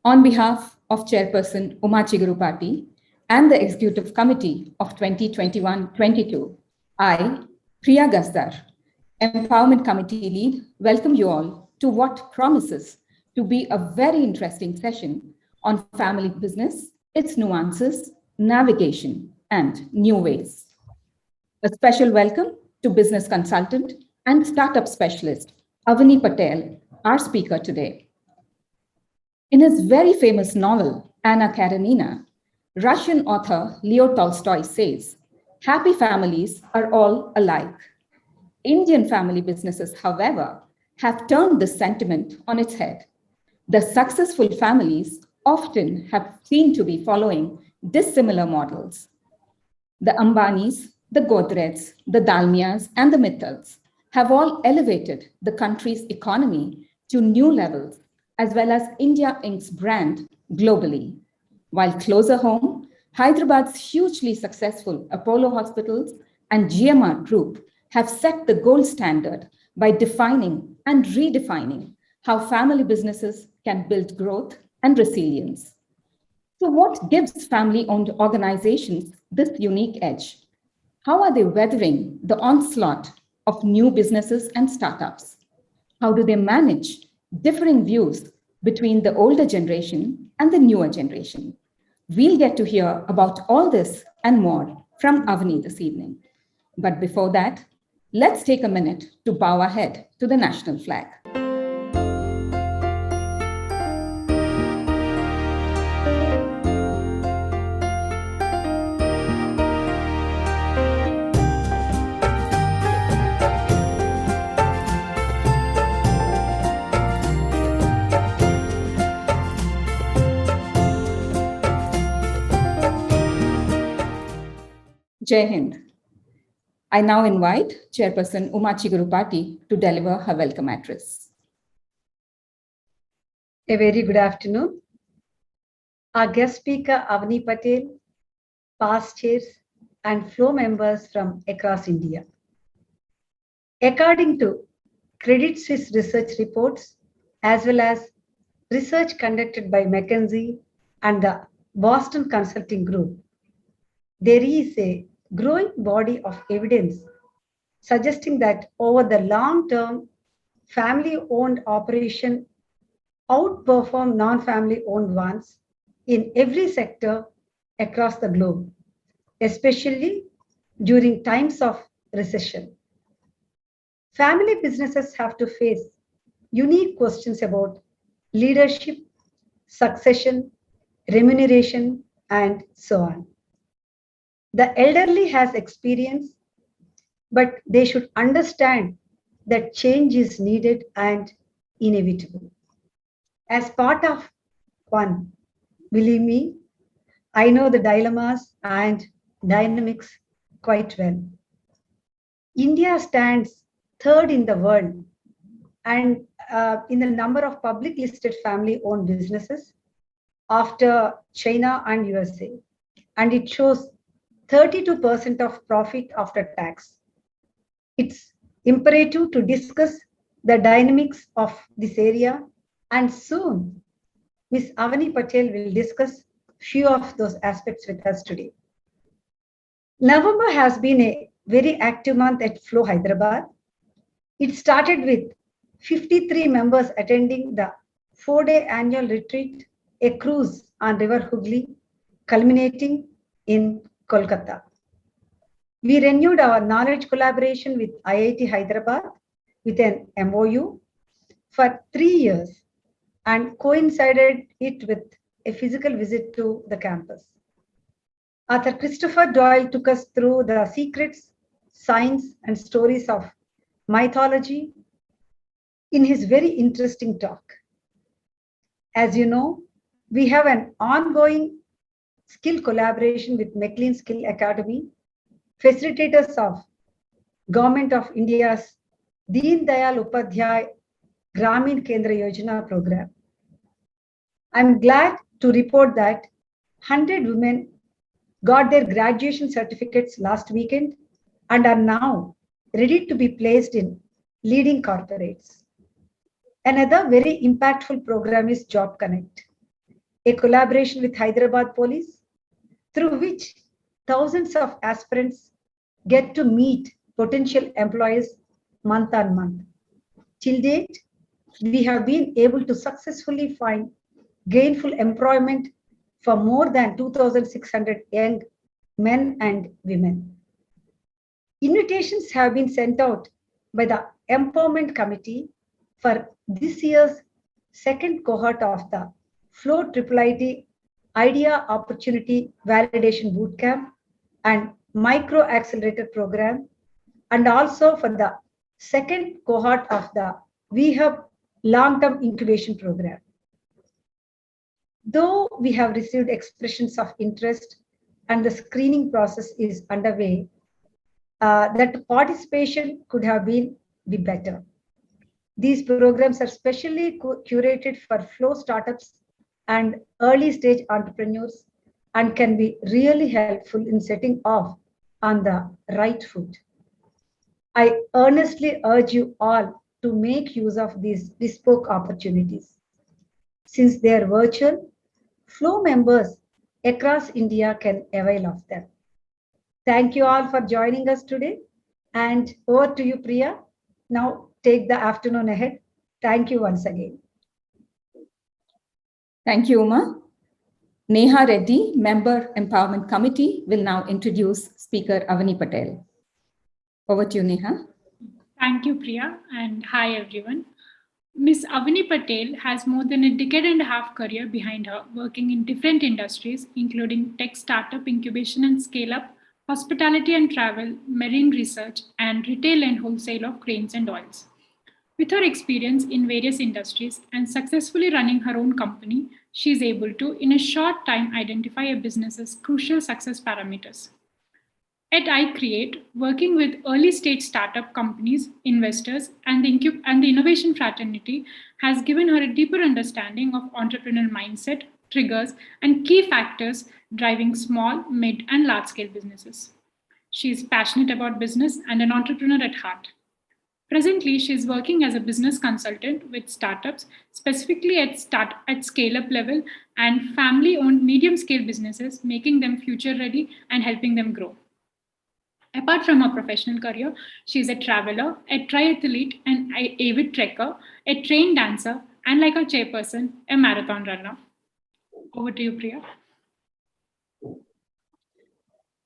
On behalf of Chairperson Uma Chigurupati and the Executive Committee of 2021-22, I, Priya Gazdar, Empowerment Committee Lead, welcome you all to what promises to be a very interesting session on family business, its nuances, navigation, and new ways. A special welcome to business consultant and startup specialist, Avani Patel, our speaker today. In his very famous novel, Anna Karenina, Russian author Leo Tolstoy says, "Happy families are all alike." Indian family businesses, however, have turned this sentiment on its head. The successful families often have seemed to be following dissimilar models. The Ambanis, the Godrejs, the Dalmias, and the Mittals have all elevated the country's economy to new levels, as well as India Inc.'s brand globally. While closer home, Hyderabad's hugely successful Apollo Hospitals and GMR Group have set the gold standard by defining and redefining how family businesses can build growth and resilience. So what gives family-owned organizations this unique edge? How are they weathering the onslaught of new businesses and startups? How do they manage differing views between the older generation and the newer generation? We'll get to hear about all this and more from Avani this evening. But before that, let's take a minute to bow our head to the national flag. Jai Hind. I now invite Chairperson Uma Chigurupati to deliver her welcome address. A very good afternoon. Our guest speaker, Avani Patel, past chairs and floor members from across India. According to Credit Suisse research reports, as well as research conducted by McKinsey and the Boston Consulting Group, there is a growing body of evidence suggesting that over the long term, family-owned operation outperform non-family-owned ones in every sector across the globe, especially during times of recession. Family businesses have to face unique questions about leadership, succession, remuneration, and so on. The elderly has experience, but they should understand that change is needed and inevitable. As part of one, believe me, I know the dilemmas and dynamics quite well. India stands third in the world and in the number of public listed family-owned businesses after China and USA, and it shows 32% of profit after tax. It's imperative to discuss the dynamics of this area, and soon Ms. Avani Patel will discuss few of those aspects with us today. November has been a very active month at Flow Hyderabad. It started with 53 members attending the 4-day annual retreat, a cruise on River Hooghly, culminating in Kolkata. We renewed our knowledge collaboration with IIT Hyderabad with an MOU for 3 years and coincided it with a physical visit to the campus. Author Christopher Doyle took us through the secrets, science, and stories of mythology in his very interesting talk. As you know, we have an ongoing skill collaboration with McLean Skill Academy, facilitators of Government of India's Deen Dayal Upadhyay Gramin Kendra Yojana program. I'm glad to report that 100 women got their graduation certificates last weekend and are now ready to be placed in leading corporates. Another very impactful program is Job Connect. a collaboration with Hyderabad Police, through which thousands of aspirants get to meet potential employees month on month. Till date, we have been able to successfully find gainful employment for more than 2,600 young men and women. Invitations have been sent out by the Empowerment Committee for this year's second cohort of the Flow IIIT Idea Opportunity Validation Bootcamp and Micro Accelerator Program, and also for the second cohort of the VHub Long-Term Incubation Program. Though we have received expressions of interest and the screening process is underway, that participation could have been be better. These programs are specially curated for flow startups and early stage entrepreneurs and can be really helpful in setting off on the right foot. I earnestly urge you all to make use of these bespoke opportunities. Since they are virtual, Flow members across India can avail of them. Thank you all for joining us today. And over to you, Priya. Now take the afternoon ahead. Thank you once again. Thank you, Uma. Neha Reddy, Member Empowerment Committee, will now introduce Speaker Avani Patel. Over to you, Neha. Thank you, Priya, and hi, everyone. Ms. Avani Patel has more than a decade and a half career behind her, working in different industries, including tech startup incubation and scale-up, hospitality and travel, marine research, and retail and wholesale of grains and oils. With her experience in various industries and successfully running her own company, she is able to, in a short time, identify a business's crucial success parameters. At iCreate, working with early stage startup companies, investors, and the innovation fraternity has given her a deeper understanding of entrepreneurial mindset, triggers, and key factors driving small, mid, and large scale businesses. She is passionate about business and an entrepreneur at heart. Presently, she is working as a business consultant with startups, specifically at scale-up level and family-owned medium-scale businesses, making them future-ready and helping them grow. Apart from her professional career, she is a traveler, a triathlete, an avid trekker, a trained dancer, and like our chairperson, a marathon runner. Over to you, Priya.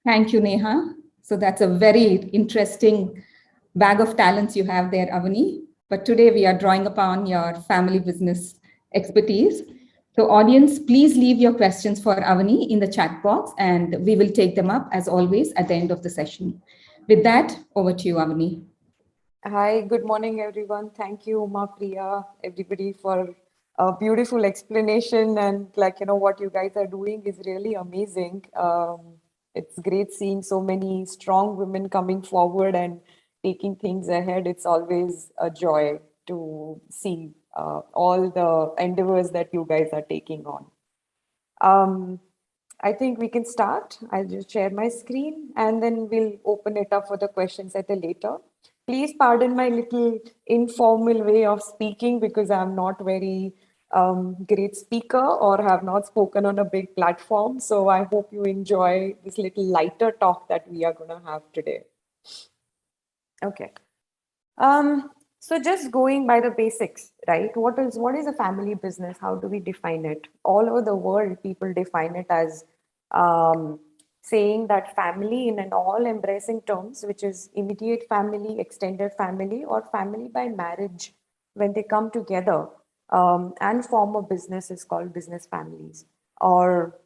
Thank you, Neha. So that's a very interesting bag of talents you have there, Avani. But today we are drawing upon your family business expertise. So audience, please leave your questions for Avani in the chat box and we will take them up as always at the end of the session. With that, over to you, Avani. Hi, good morning, everyone. Thank you, Uma, Priya, everybody for a beautiful explanation. And what you guys are doing is really amazing. It's great seeing so many strong women coming forward and taking things ahead. It's always a joy to see all the endeavors that you guys are taking on. I think we can start. I'll just share my screen and then we'll open it up for the questions at a later. Please pardon my little informal way of speaking because I'm not very great speaker or have not spoken on a big platform. So I hope you enjoy this little lighter talk that we are going to have today. Okay. So just going by the basics, right? What is a family business? How do we define it? All over the world, people define it as saying that family in an all-embracing terms, which is immediate family, extended family, or family by marriage, when they come together and form a business is called business families or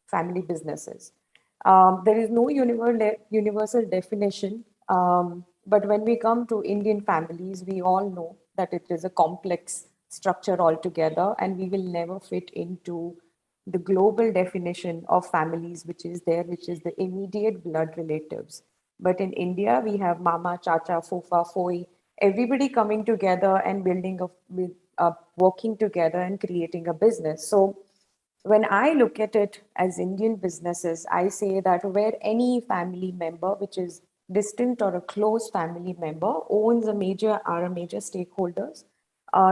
family businesses. There is no universal definition. But when we come to Indian families, we all know that it is a complex structure altogether, and we will never fit into the global definition of families, which is the immediate blood relatives. But in India, we have mama, chacha, fofa, foi, everybody coming together and working together and creating a business. So when I look at it as Indian businesses, I say that where any family member, which is distant or a close family member, owns are major stakeholders.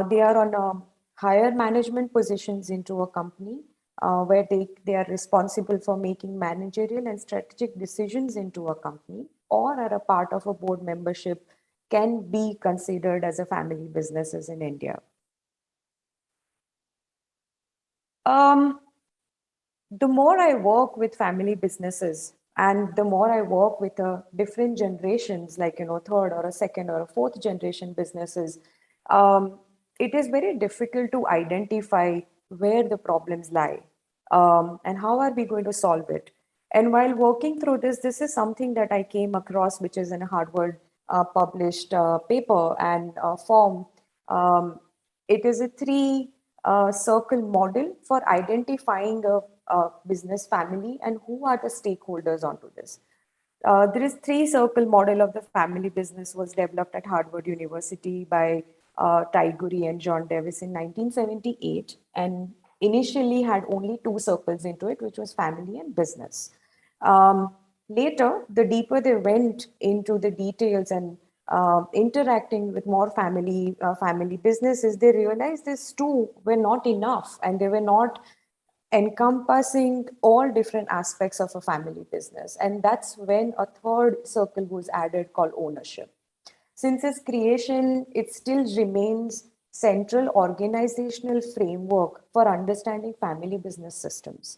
They are on a higher management positions into a company where they are responsible for making managerial and strategic decisions into a company, or are a part of a board membership, can be considered as a family businesses in India. The more I work with family businesses and the more I work with different generations, like, third or a second or a fourth generation businesses, it is very difficult to identify where the problems lie, and how are we going to solve it. And while working through this is something that I came across, which is in a Harvard published paper and form. It is a three circle model for identifying a business family and who are the stakeholders onto this. There is three circle model of the family business was developed at Harvard University by Ty Guri and John Davis in 1978, and initially had only two circles into it, which was family and business. Later, the deeper they went into the details and interacting with more family businesses, they realized these two were not enough, and they were not encompassing all different aspects of a family business. And that's when a third circle was added called ownership. Since its creation, it still remains central organizational framework for understanding family business systems.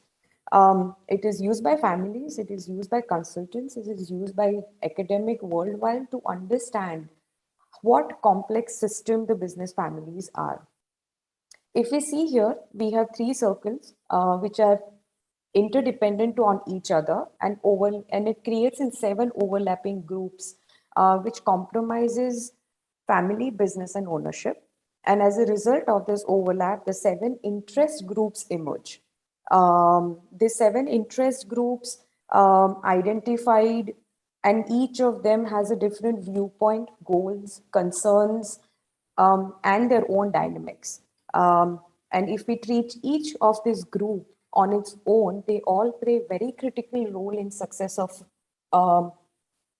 It is used by families, it is used by consultants, it is used by academic worldwide to understand what complex system the business families are. If we see here, we have three circles which are interdependent on each other, and it creates in 7 overlapping groups, which compromises family, business, and ownership. And as a result of this overlap, the 7 interest groups emerge. The 7 interest groups identified, and each of them has a different viewpoint, goals, concerns, and their own dynamics. And if we treat each of this group on its own, they all play a very critical role in success of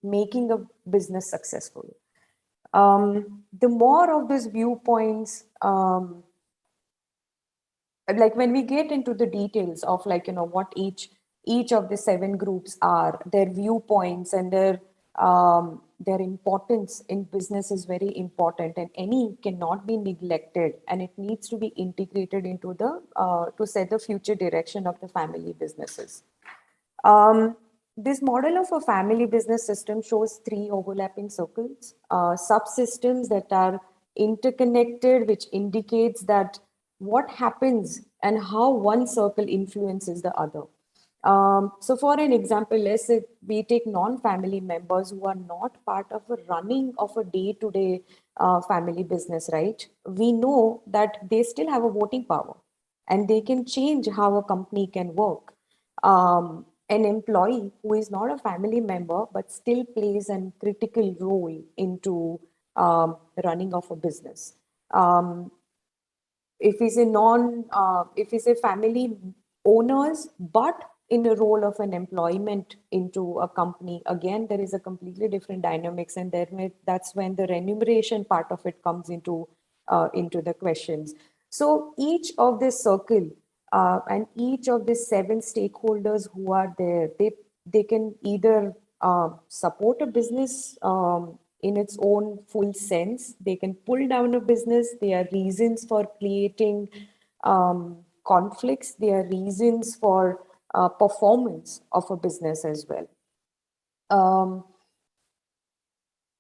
making a business successful. The more of these viewpoints, like when we get into the details of what each of the 7 groups are, their viewpoints and their importance in business is very important, and any cannot be neglected, and it needs to be integrated into the to set the future direction of the family businesses. This model of a family business system shows 3 overlapping circles, subsystems that are interconnected, which indicates that what happens and how one circle influences the other. So for an example, let's say we take non-family members who are not part of a running of a day-to-day family business, right? We know that they still have a voting power and they can change how a company can work. An employee who is not a family member but still plays a critical role into running of a business. If he's a family owners, but in the role of an employment into a company, again, there is a completely different dynamics, and that's when the remuneration part of it comes into the questions. So each of this circle and each of the 7 stakeholders who are there, they can either support a business in its own full sense. They can pull down a business. There are reasons for creating conflicts. There are reasons for performance of a business as well.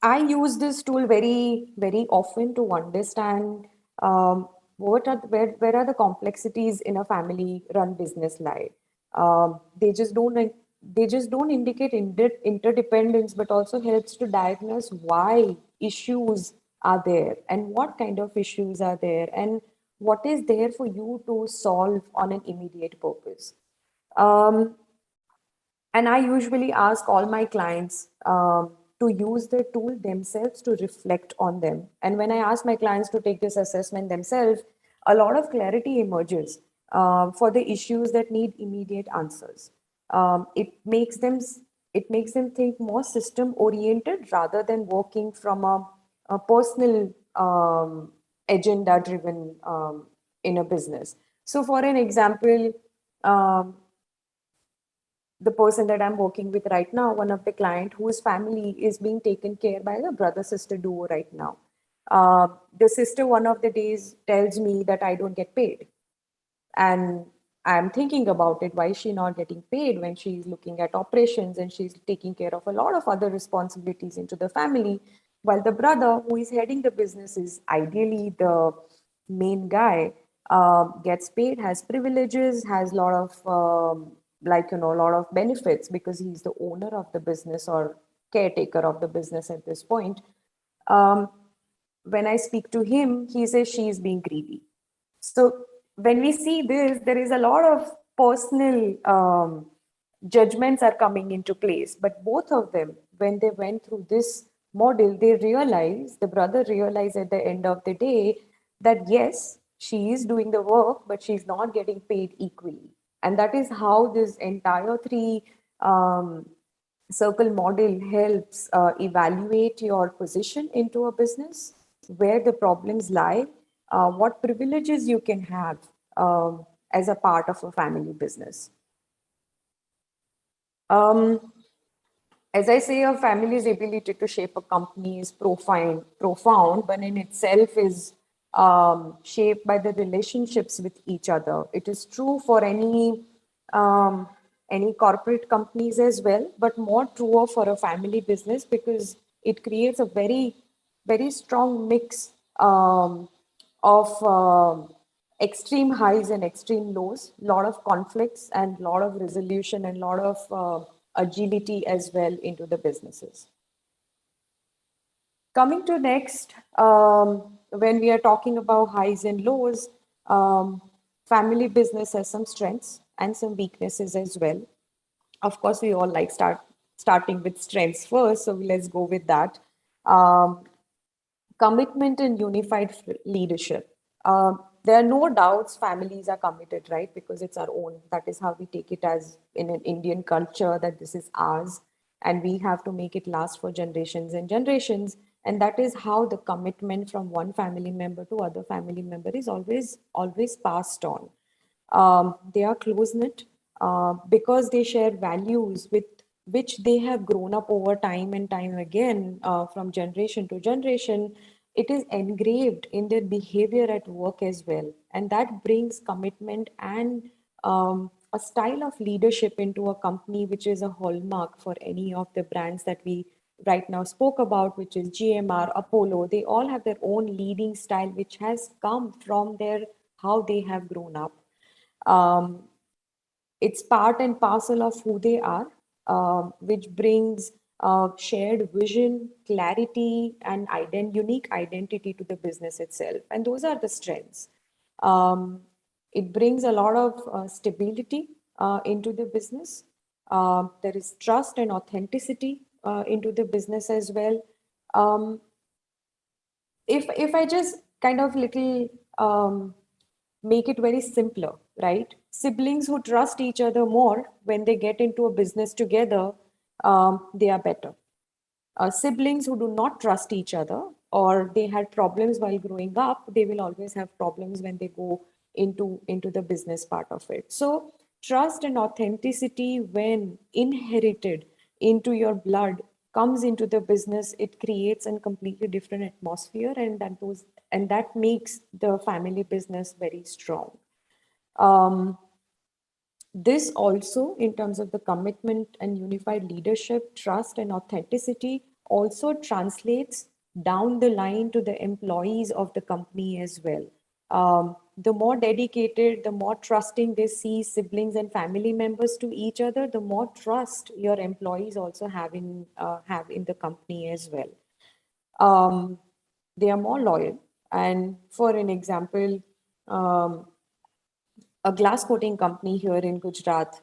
I use this tool very, very often to understand where are the complexities in a family-run business lie. They just don't indicate interdependence, but also helps to diagnose why issues are there and what kind of issues are there and what is there for you to solve on an immediate purpose. And I usually ask all my clients to use the tool themselves to reflect on them. And when I ask my clients to take this assessment themselves, a lot of clarity emerges for the issues that need immediate answers. It makes them think more system oriented rather than working from a personal agenda driven in a business. So for an example, the person that I'm working with right now, one of the client whose family is being taken care by the brother-sister duo right now. The sister one of the days tells me that I don't get paid. And I'm thinking about it, why is she not getting paid when she's looking at operations and she's taking care of a lot of other responsibilities into the family, while the brother who is heading the business is ideally the main guy, gets paid, has privileges, has a lot of a lot of benefits because he's the owner of the business or caretaker of the business at this point. When I speak to him, he says she is being greedy. So when we see this, there is a lot of personal judgments are coming into place. But both of them, when they went through this model, they realized, the brother realized at the end of the day that yes, she is doing the work, but she's not getting paid equally. And that is how this entire three circle model helps evaluate your position into a business, where the problems lie, what privileges you can have as a part of a family business. As I say, a family's ability to shape a company is profound, but in itself is shaped by the relationships with each other. It is true for any corporate companies as well, but more truer for a family business because it creates a very, very strong mix of extreme highs and extreme lows, lot of conflicts and lot of resolution and lot of agility as well into the businesses. Coming to next, when we are talking about highs and lows, family business has some strengths and some weaknesses as well. Of course, we all like starting with strengths first, so let's go with that. Commitment and unified leadership. There are no doubts families are committed, right? Because it's our own. That is how we take it as in an Indian culture, that this is ours and we have to make it last for generations and generations. And that is how the commitment from one family member to other family member is always passed on. They are close-knit because they share values with which they have grown up over time and time again from generation to generation. It is engraved in their behavior at work as well. And that brings commitment and a style of leadership into a company, which is a hallmark for any of the brands that we right now spoke about, which is GMR, Apollo. They all have their own leading style, which has come from how they have grown up. It's part and parcel of who they are, which brings shared vision, clarity, and unique identity to the business itself. And those are the strengths. It brings a lot of stability into the business. There is trust and authenticity into the business as well. If I just kind of make it very simpler, right? Siblings who trust each other more when they get into a business together, they are better. Siblings who do not trust each other or they had problems while growing up, they will always have problems when they go into the business part of it. So trust and authenticity, when inherited into your blood, comes into the business, it creates a completely different atmosphere, and that makes the family business very strong. This also, in terms of the commitment and unified leadership, trust and authenticity, also translates down the line to the employees of the company as well. The more dedicated, the more trusting they see siblings and family members to each other, the more trust your employees also have in the company as well. They are more loyal. And for an example, a glass coating company here in Gujarat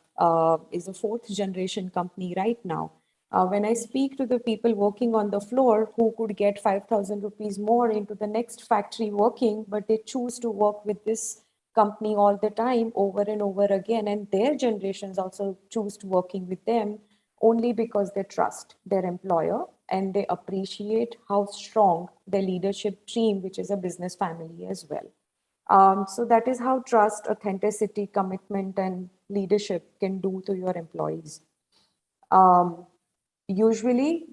is a 4th generation company right now. When I speak to the people working on the floor who could get 5,000 rupees more into the next factory working, but they choose to work with this company all the time over and over again, and their generations also choose to working with them only because they trust their employer and they appreciate how strong the leadership team, which is a business family as well. So that is how trust, authenticity, commitment, and leadership can do to your employees. Usually,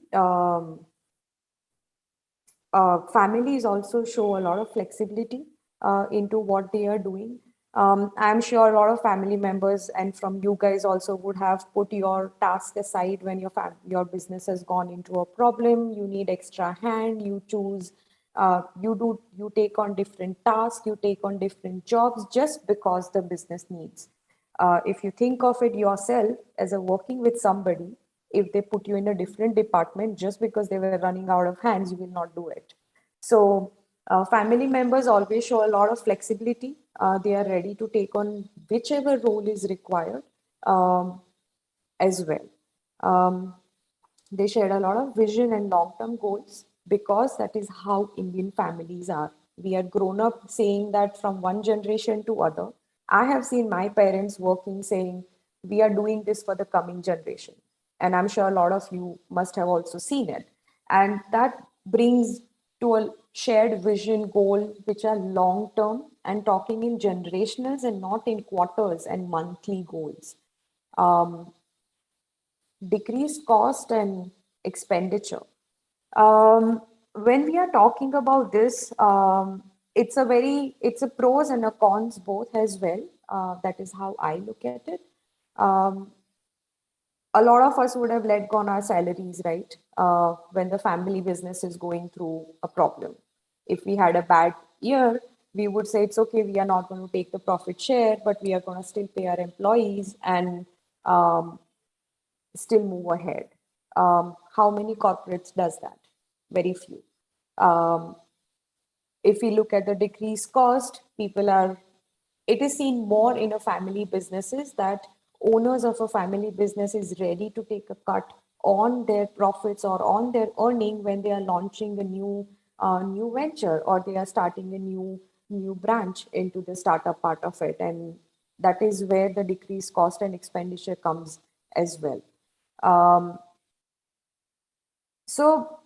families also show a lot of flexibility into what they are doing. I'm sure a lot of family members and from you guys also would have put your task aside when your business has gone into a problem. You need extra hand. You choose. You take on different tasks. You take on different jobs just because the business needs. If you think of it yourself as a working with somebody, if they put you in a different department just because they were running out of hands, you will not do it. So family members always show a lot of flexibility. They are ready to take on whichever role is required as well. They share a lot of vision and long-term goals because that is how Indian families are. We are grown up saying that from one generation to other. I have seen my parents working saying, we are doing this for the coming generation. And I'm sure a lot of you must have also seen it. And that brings to a shared vision goal, which are long-term and talking in generationals and not in quarters and monthly goals. Decreased cost and expenditure. When we are talking about this, it's a pros and a cons both as well. That is how I look at it. Um, a lot of us would have let gone our salaries, right? When the family business is going through a problem. If we had a bad year, we would say it's okay, we are not going to take the profit share, but we are going to still pay our employees and still move ahead. How many corporates does that? Very few. If we look at the decreased cost, it is seen more in a family businesses that owners of a family business is ready to take a cut on their profits or on their earning when they are launching a new venture or they are starting a new branch into the startup part of it. And that is where the decreased cost and expenditure comes as well. So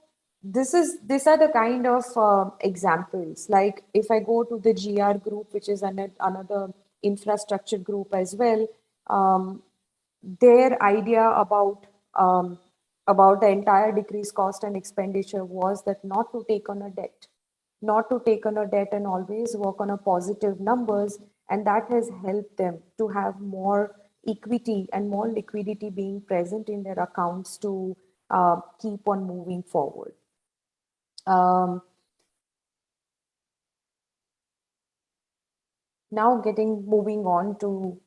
these are the kind of examples. Like if I go to the GR group, which is another infrastructure group as well, their idea about the entire decreased cost and expenditure was that not to take on a debt, not to take on a debt and always work on a positive numbers, and that has helped them to have more equity and more liquidity being present in their accounts to keep on moving forward. Now moving on to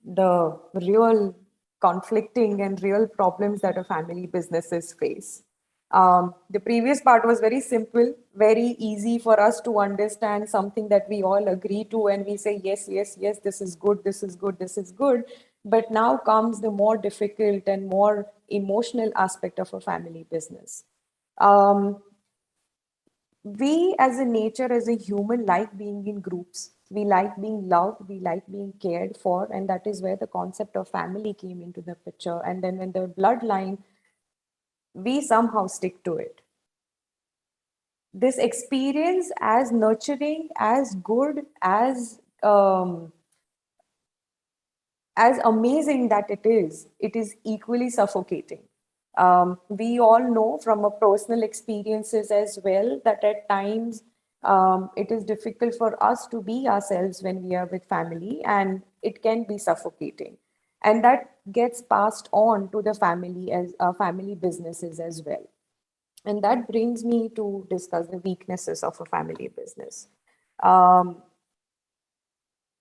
the real conflicting and real problems that a family businesses face. The previous part was very simple, very easy for us to understand, something that we all agree to and we say, yes, yes, yes, this is good, this is good, this is good. But now comes the more difficult and more emotional aspect of a family business. We as a nature, as a human, like being in groups. We like being loved, we like being cared for, and that is where the concept of family came into the picture. And then when the bloodline, we somehow stick to it. This experience, as nurturing, as good, as amazing that it is equally suffocating. We all know from our personal experiences as well that at times it is difficult for us to be ourselves when we are with family, and it can be suffocating. And that gets passed on to the family as family businesses as well. And that brings me to discuss the weaknesses of a family business.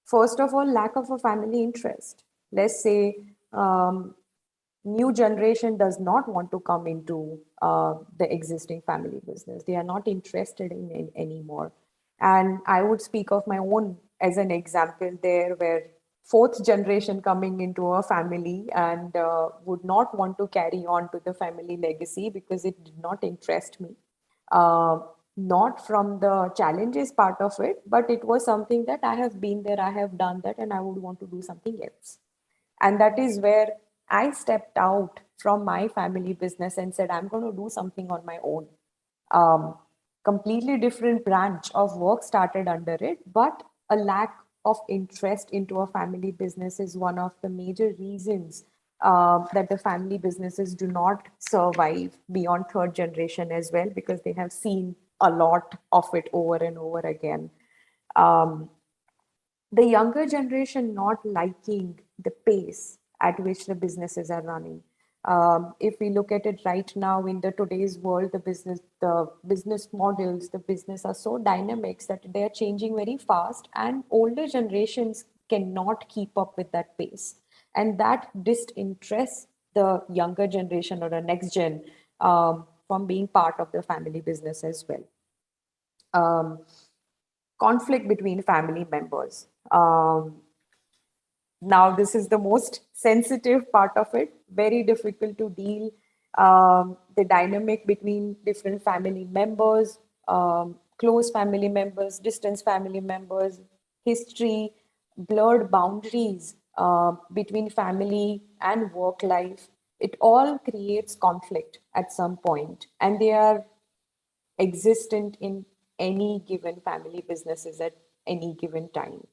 First of all, lack of a family interest. Let's say new generation does not want to come into the existing family business. They are not interested in it anymore. And I would speak of my own as an example there, where fourth generation coming into a family and would not want to carry on to the family legacy because it did not interest me. Not from the challenges part of it, but it was something that I have been there, I have done that, and I would want to do something else. And that is where I stepped out from my family business and said, I'm going to do something on my own. completely different branch of work started under it, but a lack of interest into a family business is one of the major reasons that the family businesses do not survive beyond third generation as well, because they have seen a lot of it over and over again. The younger generation not liking the pace at which the businesses are running. If we look at it right now in the today's world, the business models, the business are so dynamic that they are changing very fast, and older generations cannot keep up with that pace, and that disinterests the younger generation or the next gen from being part of the family business as well. Um, Conflict between family members. Now, this is the most sensitive part of it, very difficult to deal. The dynamic between different family members, close family members, distant family members, history, blurred boundaries between family and work life. It all creates conflict at some point, and they are existent in any given family businesses at any given time.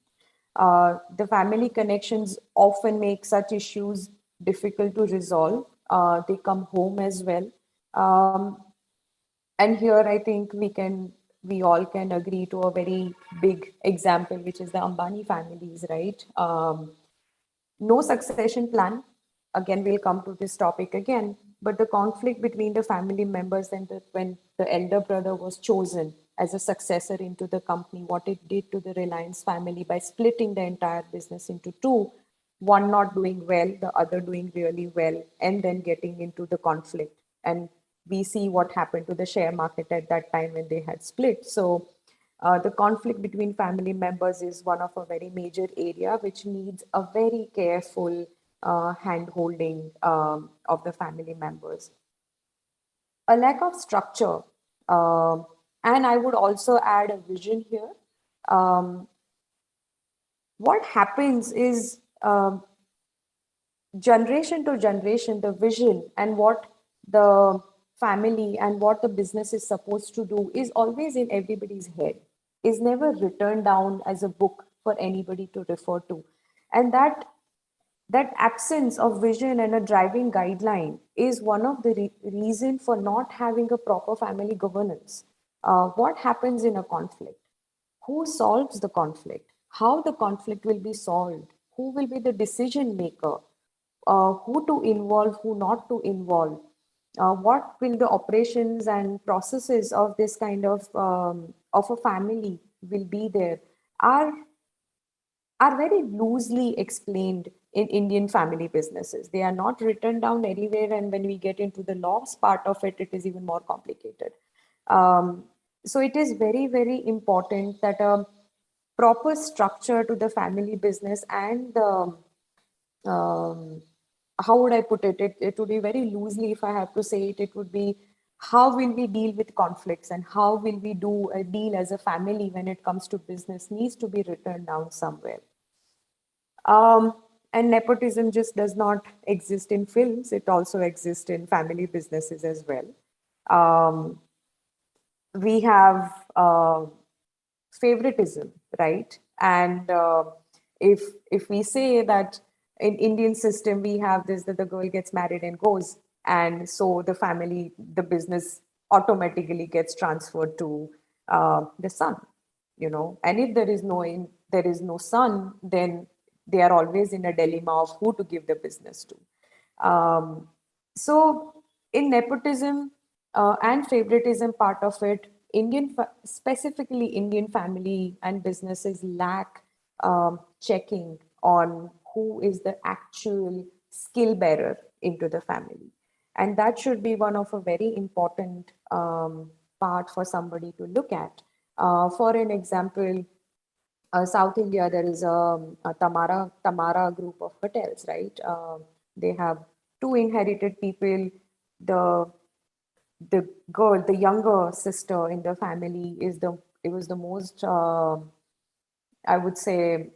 The family connections often make such issues difficult to resolve. They come home as well. Um, and here I think we all can agree to a very big example, which is the Ambani families, right? No succession plan. Again, we'll come to this topic again, but the conflict between the family members and when the elder brother was chosen as a successor into the company, what it did to the Reliance family by splitting the entire business into two, one not doing well, the other doing really well, and then getting into the conflict. And we see what happened to the share market at that time when they had split. So the conflict between family members is one of a very major area which needs a very careful hand holding of the family members. A lack of structure, and I would also add a vision here. Um, what happens is generation to generation, the vision and what the family and what the business is supposed to do is always in everybody's head, is never written down as a book for anybody to refer to. And that absence of vision and a driving guideline is one of the reason for not having a proper family governance. What happens in a conflict? Who solves the conflict? How the conflict will be solved? Who will be the decision maker? Who to involve, who not to involve? What will the operations and processes of this kind of a family will be there? Are are very loosely explained in Indian family businesses. They are not written down anywhere, and when we get into the laws part of it, it is even more complicated. So it is very, very important that a proper structure to the family business and um, how would I put it? It would be very loosely, if I have to say it, it would be how will we deal with conflicts and how will we do a deal as a family when it comes to business needs to be written down somewhere. Um, and nepotism just does not exist in films, it also exists in family businesses as well. Um, we have favoritism, right? And if we say that in Indian system we have this that the girl gets married and goes, and so the family, the business automatically gets transferred to the son, you know. And if there is no son, then they are always in a dilemma of who to give the business to. So in nepotism and favoritism part of it, specifically Indian family and businesses lack checking on who is the actual skill bearer into the family. And that should be one of a very important part for somebody to look at. For an example, South India, there is a Tamara group of hotels, right? They have two inherited people. The the girl, the younger sister in the family, it was the most I would say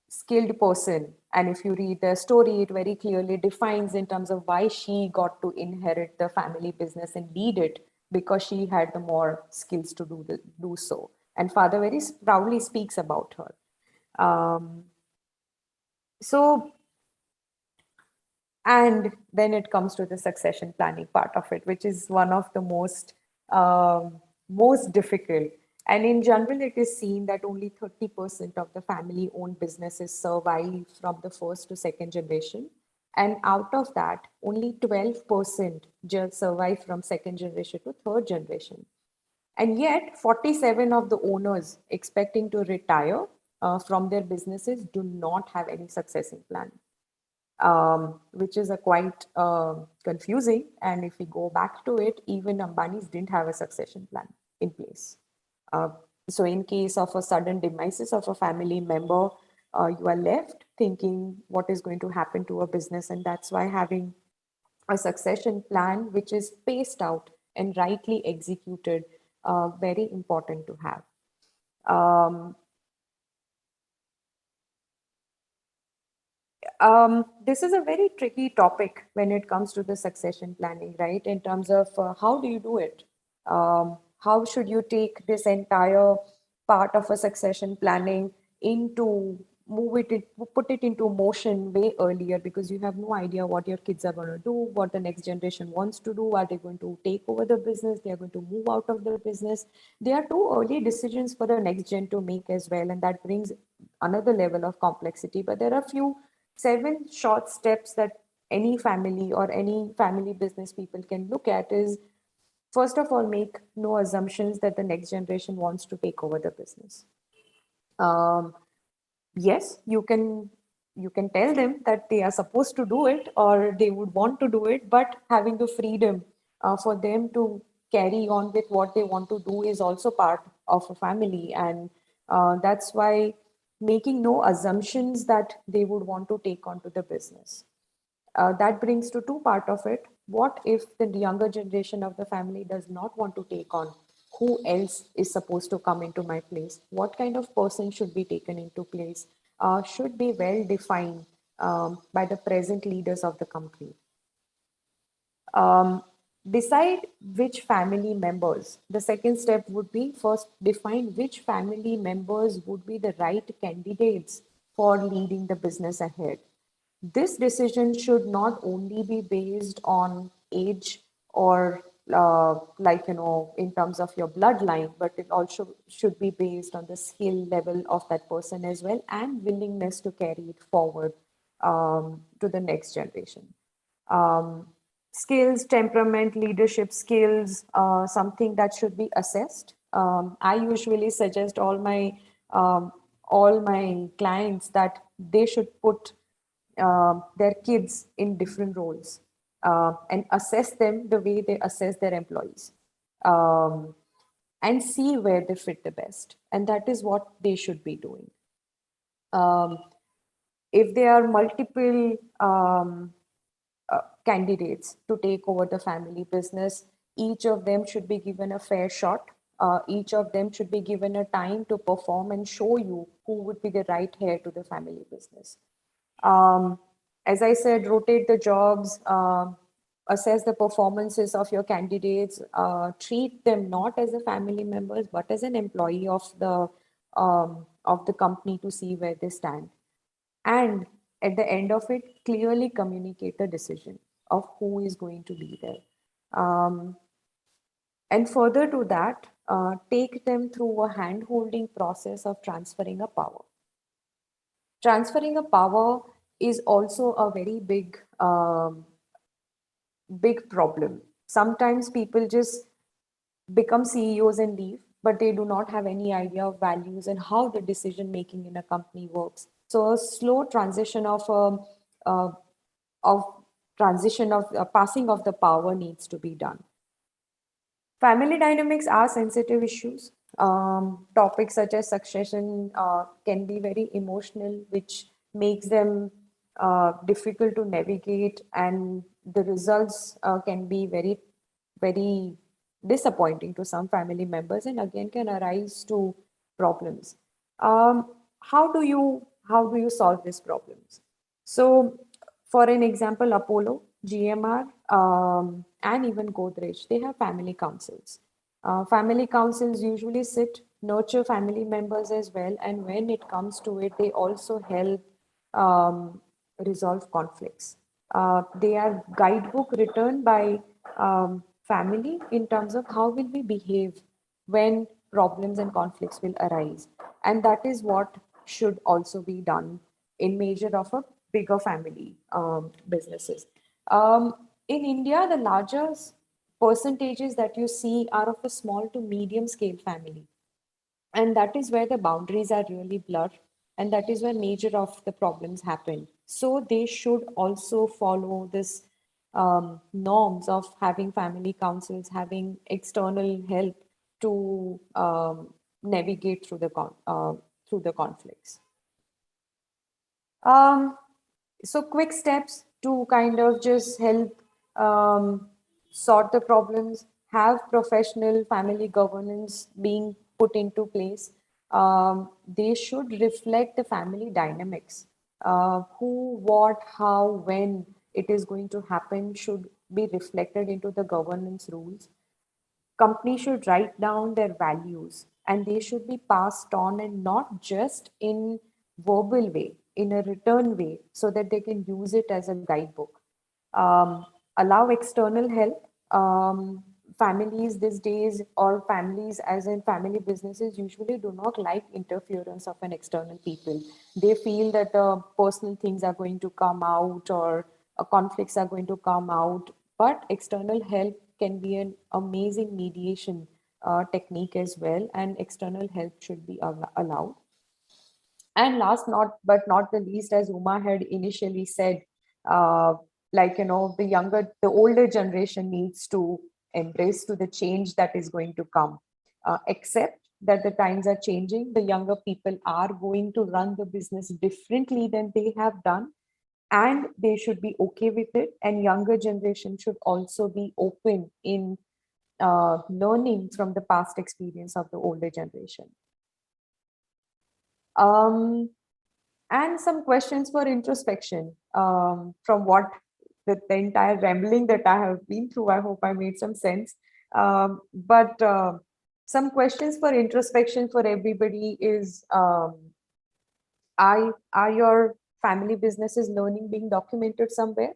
skilled person. And if you read the story, it very clearly defines in terms of why she got to inherit the family business and lead it because she had the more skills to do so. And father very proudly speaks about her. And then it comes to the succession planning part of it, which is one of the most difficult. And in general, it is seen that only 30% of the family-owned businesses survive from the first to second generation. And out of that, only 12% just survive from second generation to third generation. And yet, 47 of the owners expecting to retire from their businesses do not have any succession plan. Which is a quite confusing. And if we go back to it, even Ambani's didn't have a succession plan in place. So in case of a sudden demise of a family member, you are left thinking what is going to happen to a business. And that's why having a succession plan, which is paced out and rightly executed, very important to have. This is a very tricky topic when it comes to the succession planning, right? In terms of how do you do it? How should you take this entire part of a succession planning put it into motion way earlier, because you have no idea what your kids are going to do, what the next generation wants to do. Are they going to take over the business? They are going to move out of the business. They are too early decisions for the next gen to make as well. And that brings another level of complexity. But there are 7 short steps that any family or any family business people can look at is, first of all, make no assumptions that the next generation wants to take over the business. Yes, you can tell them that they are supposed to do it or they would want to do it, but having the freedom for them to carry on with what they want to do is also part of a family. And that's why making no assumptions that they would want to take on to the business. That brings to 2 part of it. What if the younger generation of the family does not want to take on? Who else is supposed to come into my place? What kind of person should be taken into place? Should be well defined by the present leaders of the company. Decide which family members. The second step would be, first define which family members would be the right candidates for leading the business ahead. This decision should not only be based on age or in terms of your bloodline, but it also should be based on the skill level of that person as well, and willingness to carry it forward to the next generation. Skills, temperament, leadership skills, something that should be assessed. I usually suggest all my clients that they should put their kids in different roles and assess them the way they assess their employees, and see where they fit the best. And that is what they should be doing. If there are multiple candidates to take over the family business, each of them should be given a fair shot. Each of them should be given a time to perform and show you who would be the right heir to the family business. As I said, rotate the jobs, assess the performances of your candidates, treat them not as a family members, but as an employee of the company to see where they stand. And at the end of it, clearly communicate the decision of who is going to be there. And further to that, take them through a hand-holding process of transferring a power. Transferring a power is also a very big problem. Sometimes people just become CEOs and leave, but they do not have any idea of values and how the decision making in a company works. So a slow transition passing of the power needs to be done. Family dynamics are sensitive issues. Topics such as succession can be very emotional, which makes them difficult to navigate, and the results can be very, very disappointing to some family members, and again can arise to problems. How do you solve these problems? So, for an example, Apollo, GMR, and even Godrej, they have family councils. Family councils usually sit, nurture family members as well, and when it comes to it, they also help resolve conflicts. They are guidebook written by family in terms of how will we behave when problems and conflicts will arise. And that is what should also be done in measure of a bigger family businesses. In India, the largest percentages that you see are of a small to medium scale family. And that is where the boundaries are really blurred. And that is where major of the problems happen. So they should also follow this norms of having family councils, having external help to navigate through the conflicts. So quick steps to kind of just help sort the problems, have professional family governance being put into place. They should reflect the family dynamics. Who, what, how, when it is going to happen should be reflected into the governance rules. Companies should write down their values and they should be passed on, and not just in verbal way, in a written way, so that they can use it as a guidebook. Allow external help. Families these days, or families as in family businesses, usually do not like interference of an external people. They feel that personal things are going to come out, or conflicts are going to come out, but external help can be an amazing mediation technique as well, and external help should be allowed. And last not but not the least, as Uma had initially said, uh, the older generation needs to embrace to the change that is going to come. Accept that the times are changing. The younger people are going to run the business differently than they have done, and they should be okay with it. And younger generation should also be open in learning from the past experience of the older generation. And some questions for introspection from what the entire rambling that I have been through. I hope I made some sense. But some questions for introspection for everybody is, are your family businesses learning being documented somewhere?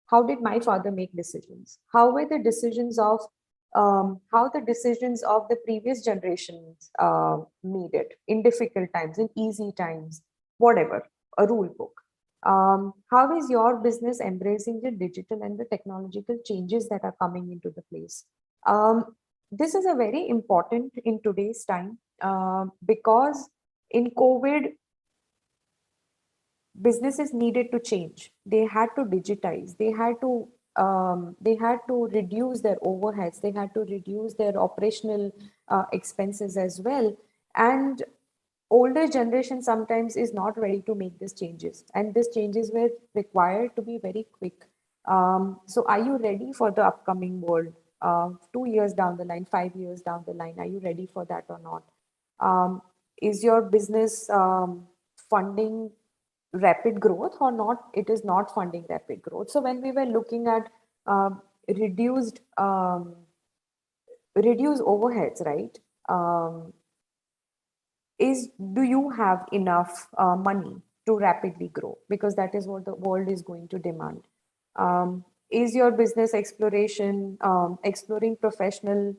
How did my father make decisions? How were the decisions of how the decisions of the previous generations made it in difficult times, in easy times, whatever, a rule book. How is your business embracing the digital and the technological changes that are coming into the place? This is a very important in today's time because in COVID, businesses needed to change. They had to digitize. They had to reduce their overheads. They had to reduce their operational expenses as well. And older generation sometimes is not ready to make these changes, and these changes were required to be very quick. So are you ready for the upcoming world? 2 years down the line, 5 years down the line, are you ready for that or not? Is your business funding rapid growth or not? It is not funding rapid growth. So when we were looking at reduced overheads, right? Do you have enough money to rapidly grow? Because that is what the world is going to demand. Is your business exploration exploring professional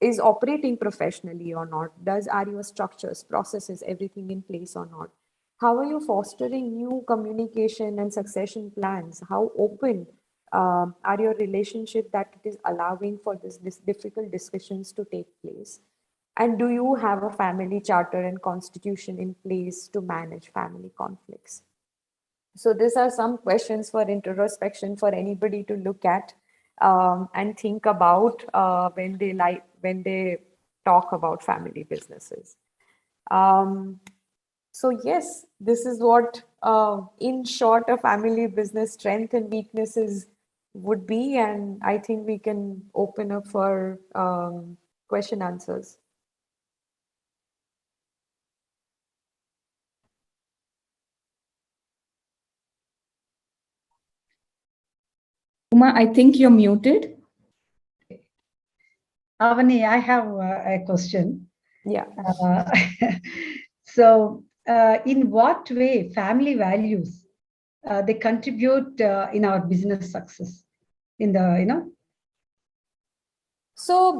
is operating professionally or not? Are your structures, processes, everything in place or not? How are you fostering new communication and succession plans? How open are your relationship that it is allowing for this difficult discussions to take place? And do you have a family charter and constitution in place to manage family conflicts? So these are some questions for introspection for anybody to look at and think about when they talk about family businesses. So yes, this is what, in short, a family business strength and weaknesses would be. And I think we can open up for question answers. Uma, I think you're muted. Avani, I have a question. Yeah. In what way family values they contribute in our business success? In the So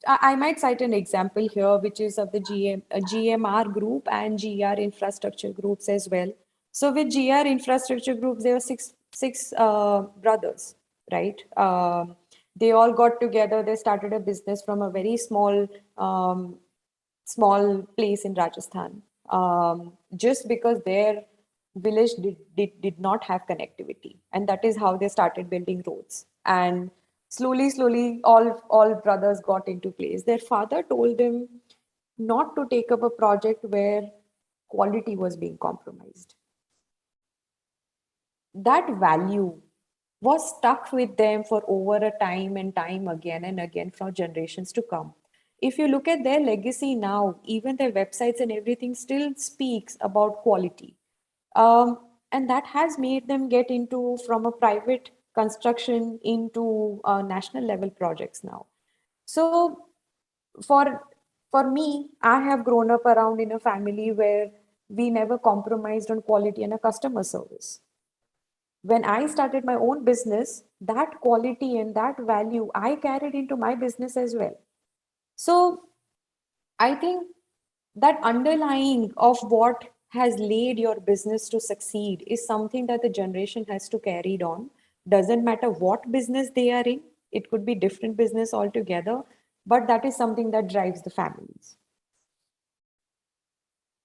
I might cite an example here, which is of the GMR group and GR infrastructure groups as well. So with GR infrastructure groups, there were six brothers, right? They all got together. They started a business from a very small place in Rajasthan, just because their village did not have connectivity, and that is how they started building roads. And slowly, all brothers got into place. Their father told them not to take up a project where quality was being compromised. That value was stuck with them for over a time and time again and again for generations to come. If you look at their legacy now, even their websites and everything still speaks about quality. And that has made them get into from a private construction into national level projects now. So for me, I have grown up around in a family where we never compromised on quality and a customer service. When I started my own business, that quality and that value I carried into my business as well. So I think that underlying of what has laid your business to succeed is something that the generation has to carry on. Doesn't matter what business they are in, it could be different business altogether, but that is something that drives the families.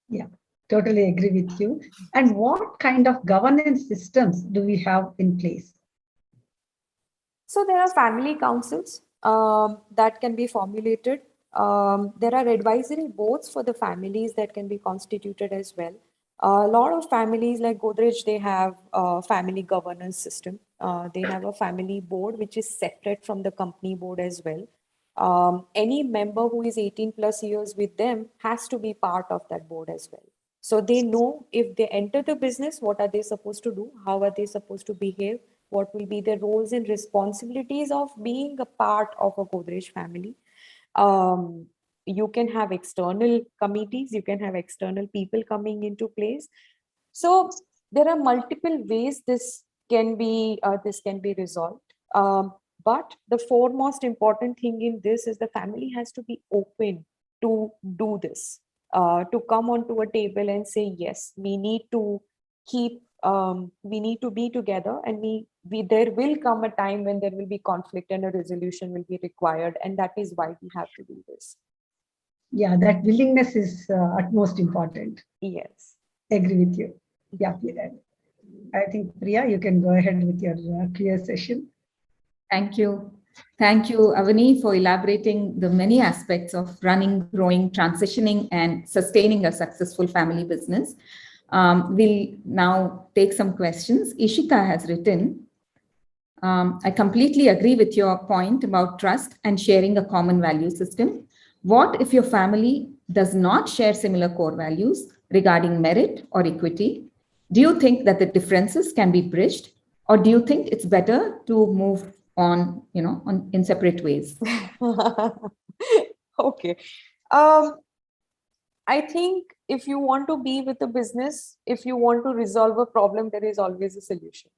Yeah, totally agree with you. And what kind of governance systems do we have in place? So there are family councils that can be formulated. There are advisory boards for the families that can be constituted as well. A lot of families like Godrej, they have a family governance system. They have a family board which is separate from the company board as well. Any member who is 18 plus years with them has to be part of that board as well. So they know if they enter the business, what are they supposed to do? How are they supposed to behave? What will be the roles and responsibilities of being a part of a Godrej family? You can have external committees, you can have external people coming into place. So there are multiple ways this can be resolved. But the foremost important thing in this is the family has to be open to do this, to come onto a table and say, yes, we need to we need to be together, and there will come a time when there will be conflict and a resolution will be required, and that is why we have to do this. Yeah, that willingness is utmost important. Yes. Agree with you. Yeah, I think Priya, you can go ahead with your Q&A session. Thank you. Thank you, Avani, for elaborating the many aspects of running, growing, transitioning, and sustaining a successful family business. We'll now take some questions. Ishita has written, I completely agree with your point about trust and sharing a common value system. What if your family does not share similar core values regarding merit or equity? Do you think that the differences can be bridged, or do you think it's better to move on, in separate ways? Okay. I think if you want to be with a business, if you want to resolve a problem, there is always a solution.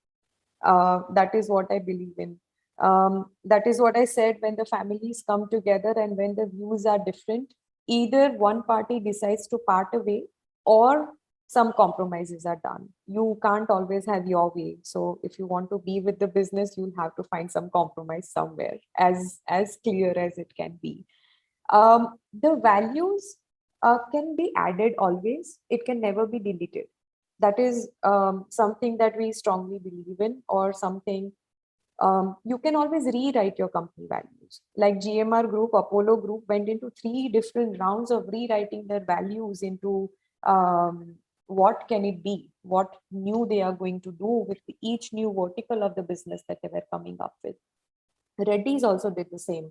That is what I believe in. That is what I said, when the families come together and when the views are different, either one party decides to part away or some compromises are done. You can't always have your way. So if you want to be with the business, you'll have to find some compromise somewhere, as clear as it can be. The values can be added always. It can never be deleted. That is something that we strongly believe in, or something. You can always rewrite your company values. Like GMR Group, Apollo Group went into 3 different rounds of rewriting their values into what can it be, what new they are going to do with each new vertical of the business that they were coming up with. Reddy's also did the same.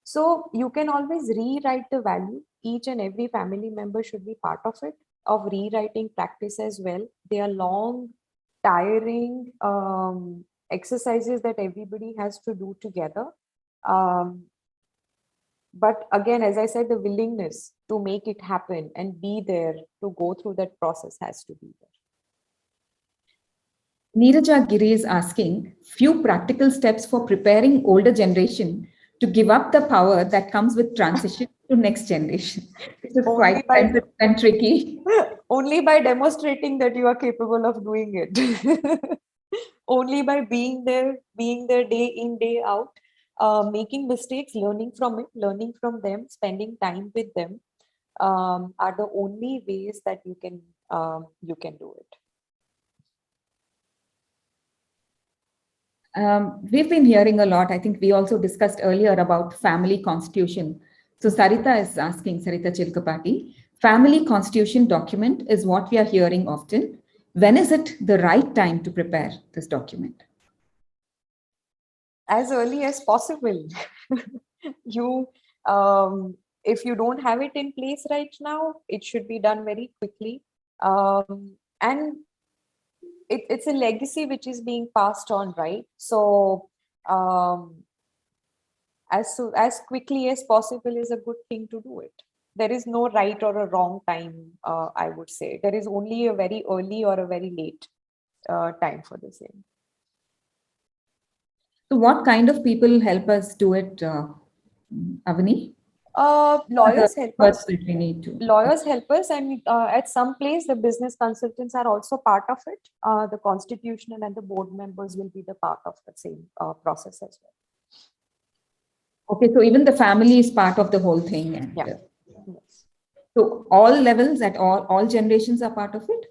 So you can always rewrite the value. Each and every family member should be part of it, of rewriting practice as well. They are long, tiring exercises that everybody has to do together. But again, as I said, the willingness to make it happen and be there to go through that process has to be there. Neeraja Giri is asking few practical steps for preparing older generation to give up the power that comes with transition to next generation. This is Only quite by- sensitive and tricky. Only by demonstrating that you are capable of doing it. Only by being there day in, day out, making mistakes, learning from it, learning from them, spending time with them, are the only ways that you can do it. We've been hearing a lot. I think we also discussed earlier about family constitution. So Sarita is asking, Sarita Chilkapati, family constitution document is what we are hearing often. When is it the right time to prepare this document? As early as possible. You, if you don't have it in place right now, it should be done very quickly. And it's a legacy which is being passed on, right? So as quickly as possible is a good thing to do it. There is no right or a wrong time, I would say. There is only a very early or a very late time for the same. So what kind of people help us do it, Avani? Lawyers help us. That we need to. Lawyers help us, and at some place, the business consultants are also part of it. The constitutional and the board members will be the part of the same process as well. Okay, so even the family is part of the whole thing. And, Yeah. Yes. So all levels at all generations are part of it?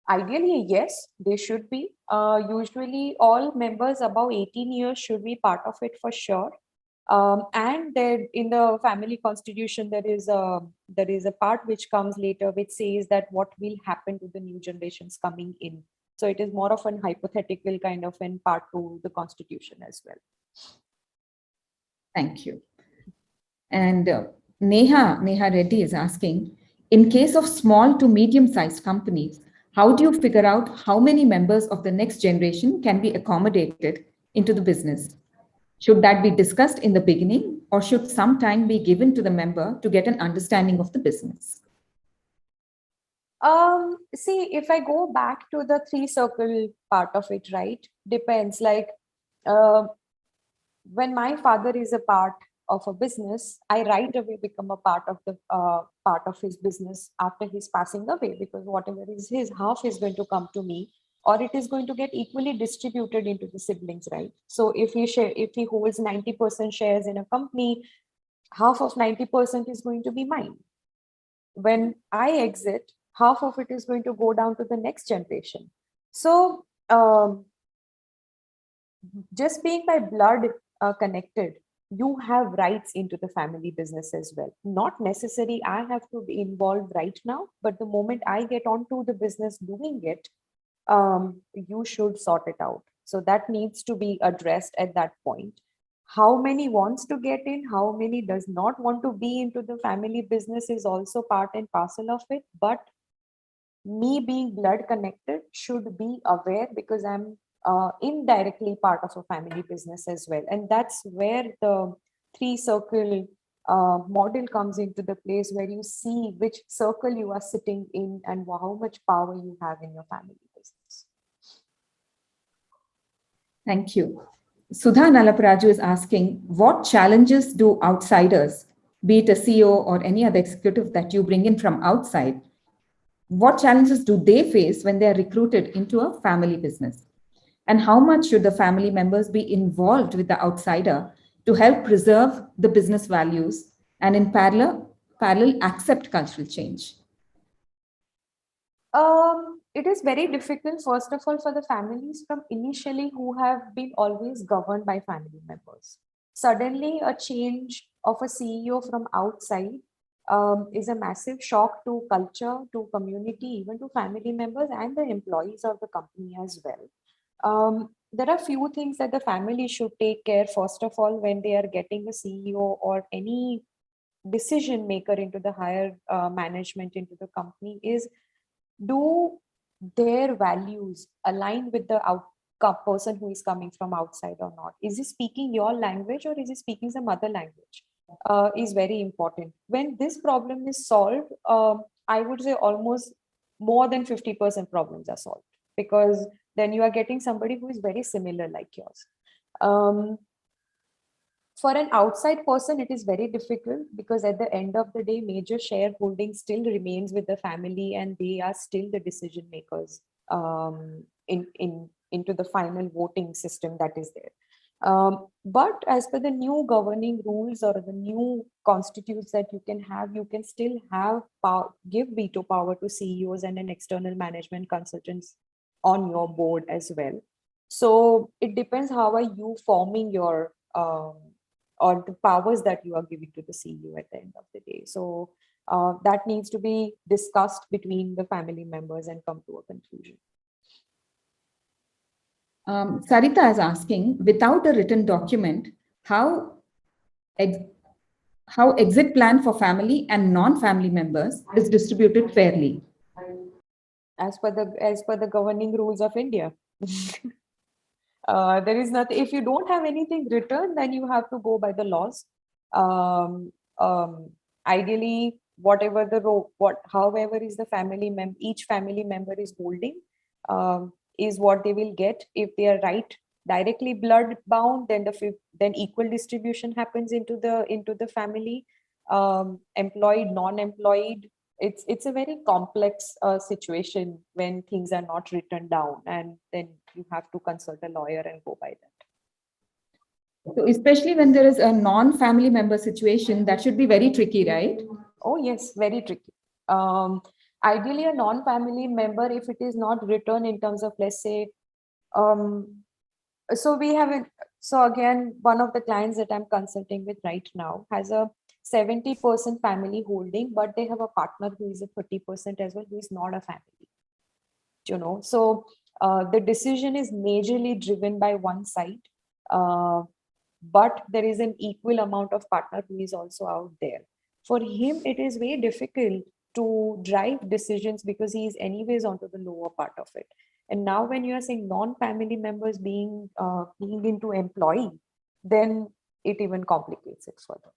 Ideally, yes, they should be. Usually all members above 18 years should be part of it for sure. And there in the family constitution, there is a part which comes later, which says that what will happen to the new generations coming in. So it is more of an hypothetical kind of an part to the constitution as well. Thank you. And Neha Reddy is asking, in case of small to medium-sized companies, how do you figure out how many members of the next generation can be accommodated into the business? Should that be discussed in the beginning, or should some time be given to the member to get an understanding of the business? See, if I go back to the 3-circle part of it, right? Depends. Like when my father is a part of a business, I right away become a part of his business after his passing away, because whatever is his, half is going to come to me, or it is going to get equally distributed into the siblings, right? So if he holds 90% shares in a company, half of 90% is going to be mine. When I exit, half of it is going to go down to the next generation. So just being by blood connected, you have rights into the family business as well. Not necessary I have to be involved right now, but the moment I get onto the business doing it, you should sort it out. So that needs to be addressed at that point. How many wants to get in, how many does not want to be into the family business is also part and parcel of it. But me being blood connected should be aware, because I'm indirectly part of a family business as well. And that's where the 3-circle model comes into the place, where you see which circle you are sitting in and how much power you have in your family business. Thank you. Sudha Nalaparaju is asking, what challenges do outsiders, be it a CEO or any other executive that you bring in from outside, what challenges do they face when they are recruited into a family business? And how much should the family members be involved with the outsider to help preserve the business values and in parallel accept cultural change? It is very difficult, first of all, for the families from initially who have been always governed by family members. Suddenly, a change of a CEO from outside is a massive shock to culture, to community, even to family members and the employees of the company as well. There are few things that the family should take care, first of all, when they are getting a CEO or any decision maker into the higher management into the company, is do their values align with the person who is coming from outside or not. Is he speaking your language or is he speaking some other language? Is very important. When this problem is solved, I would say almost more than 50% problems are solved, because then you are getting somebody who is very similar like yours. For an outside person, it is very difficult, because at the end of the day, major shareholding still remains with the family and they are still the decision makers into the final voting system that is there. But as per the new governing rules or the new constitutes that you can still have give veto power to CEOs and an external management consultants on your board as well. So it depends how are you forming your or the powers that you are giving to the CEO at the end of the day. So that needs to be discussed between the family members and come to a conclusion. Sarita is asking, without a written document, how exit plan for family and non-family members is distributed fairly? As per the governing rules of India. There is nothing. If you don't have anything written, then you have to go by the laws. Ideally, however is the family member, each family member is holding, is what they will get. If they are directly blood bound, then equal distribution happens into the family. Employed, non-employed. It's a very complex situation when things are not written down, and then you have to consult a lawyer and go by that. So especially when there is a non-family member situation, that should be very tricky, right? Oh yes, very tricky. Ideally, a non-family member, if it is not written in terms of, let's say, so again, one of the clients that I'm consulting with right now has a 70% family holding, but they have a partner who is a 30% as well, who is not a family. So the decision is majorly driven by one side, but there is an equal amount of partner who is also out there. For him, it is very difficult to drive decisions because he is anyways onto the lower part of it. And now when you are saying non-family members being into employee, then it even complicates it further.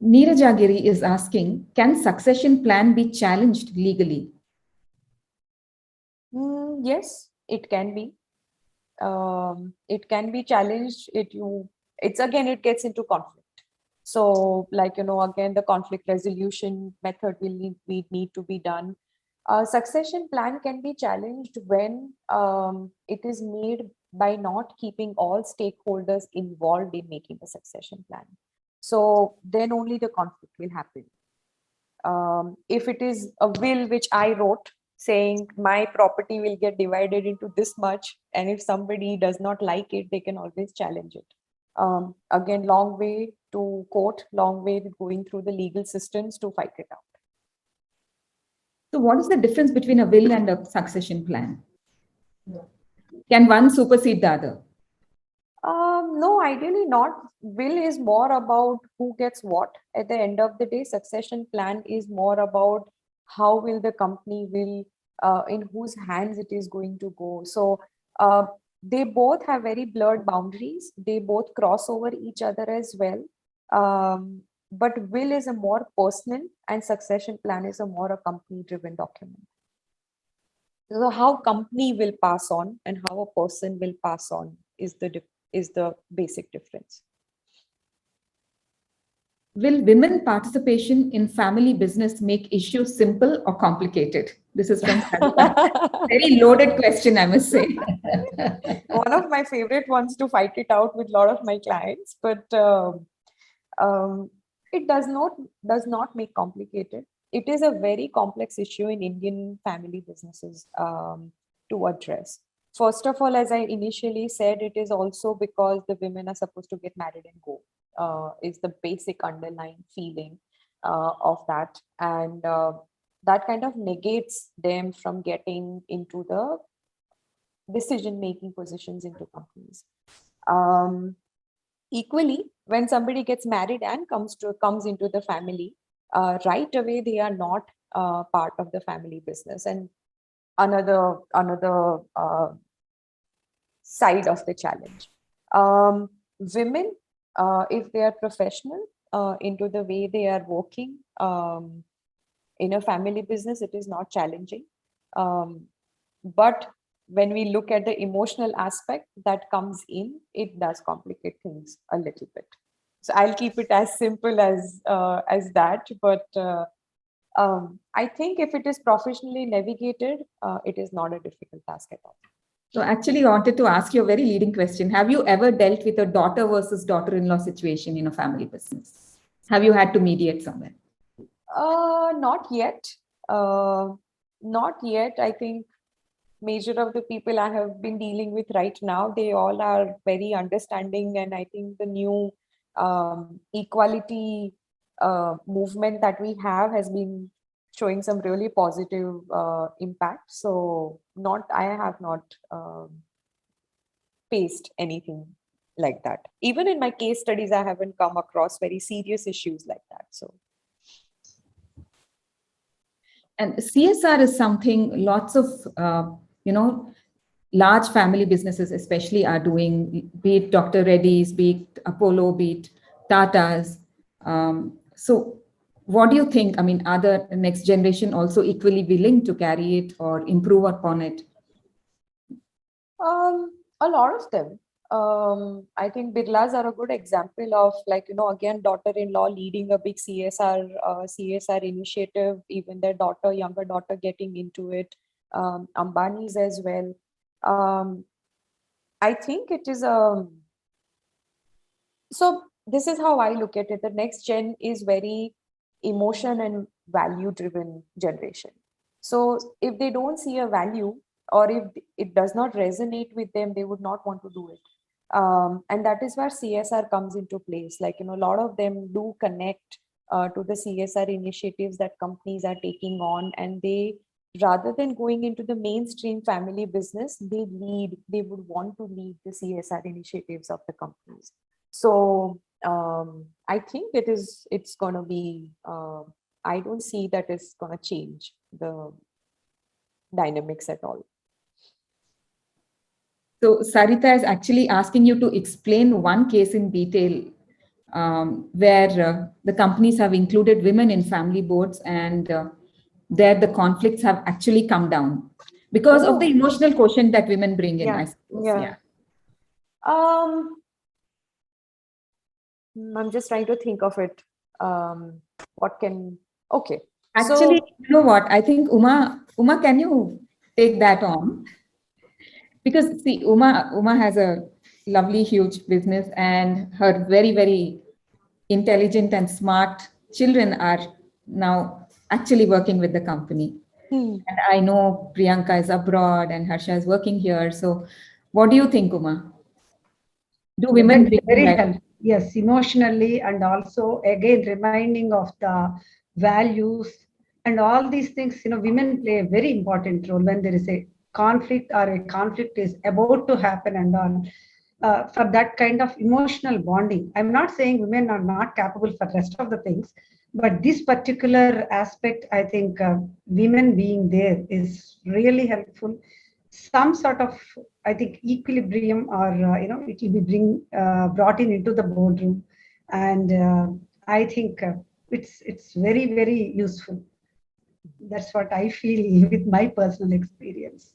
Neerajagiri is asking, can succession plan be challenged legally? Yes, it can be. It can be challenged. It gets into conflict. So again, the conflict resolution method will need to be done. Succession plan can be challenged when it is made by not keeping all stakeholders involved in making a succession plan. So then only the conflict will happen. If it is a will which I wrote saying my property will get divided into this much, and if somebody does not like it, they can always challenge it. Again, long way to court, long way going through the legal systems to fight it out. So what is the difference between a will and a succession plan? Can one supersede the other? No, ideally not. Will is more about who gets what. At the end of the day, succession plan is more about how will the company in whose hands it is going to go. So they both have very blurred boundaries. They both cross over each other as well. But will is a more personal and succession plan is a more company-driven document. So how company will pass on and how a person will pass on is the basic difference. Will women participation in family business make issues simple or complicated? This is from Sarita. Very loaded question, I must say. One of my favorite ones to fight it out with a lot of my clients, but it does not make complicated. It is a very complex issue in Indian family businesses to address. First of all, as I initially said, it is also because the women are supposed to get married and go, is the basic underlying feeling of that. And that kind of negates them from getting into the decision-making positions into companies. Equally, when somebody gets married and comes into the family, right away, they are not part of the family business. And another side of the challenge. Women, if they are professional into the way they are working in a family business, it is not challenging. But when we look at the emotional aspect that comes in, it does complicate things a little bit. So I'll keep it as simple as that. But I think if it is professionally navigated, it is not a difficult task at all. So actually, I wanted to ask you a very leading question. Have you ever dealt with a daughter versus daughter-in-law situation in a family business? Have you had to mediate somewhere? Not yet. Not yet. I think major of the people I have been dealing with right now, they all are very understanding, and I think the new equality movement that we have has been showing some really positive impact. So I have not faced anything like that. Even in my case studies, I haven't come across very serious issues like that. So. And CSR is something lots of, large family businesses especially are doing, be it Dr. Reddy's, be it Apollo, be it Tata's. So what do you think? I mean, are the next generation also equally willing to carry it or improve upon it? A lot of them. I think Birlas are a good example of, like, again, daughter-in-law leading a big CSR initiative, even their younger daughter getting into it, Ambani's as well. I think it is so this is how I look at it. The next gen is very emotion and value driven generation. So if they don't see a value, or if it does not resonate with them, they would not want to do it. And that is where CSR comes into place. Like, a lot of them do connect to the CSR initiatives that companies are taking on, and they, rather than going into the mainstream family business, they would want to lead the CSR initiatives of the companies. So I think it's going to be, I don't see that it's going to change the dynamics at all. So Sarita is actually asking you to explain one case in detail where the companies have included women in family boards, and there the conflicts have actually come down because of the emotional quotient that women bring in, I suppose. Yeah. I'm just trying to think of it. Okay. Actually, you know what? I think Uma, can you take that on? Because see, Uma has a lovely, huge business, and her very, very intelligent and smart children are now actually working with the company. And I know Priyanka is abroad and Harsha is working here. So what do you think, Uma? Do women very helpful? Yes, emotionally, and also again reminding of the values and all these things. Women play a very important role when there is a conflict, or a conflict is about to happen, and on for that kind of emotional bonding. I'm not saying women are not capable for the rest of the things, but this particular aspect, I think women being there is really helpful. Some sort of, I think, equilibrium, or it will be brought into the boardroom, and I think it's very, very useful. That's what I feel with my personal experience.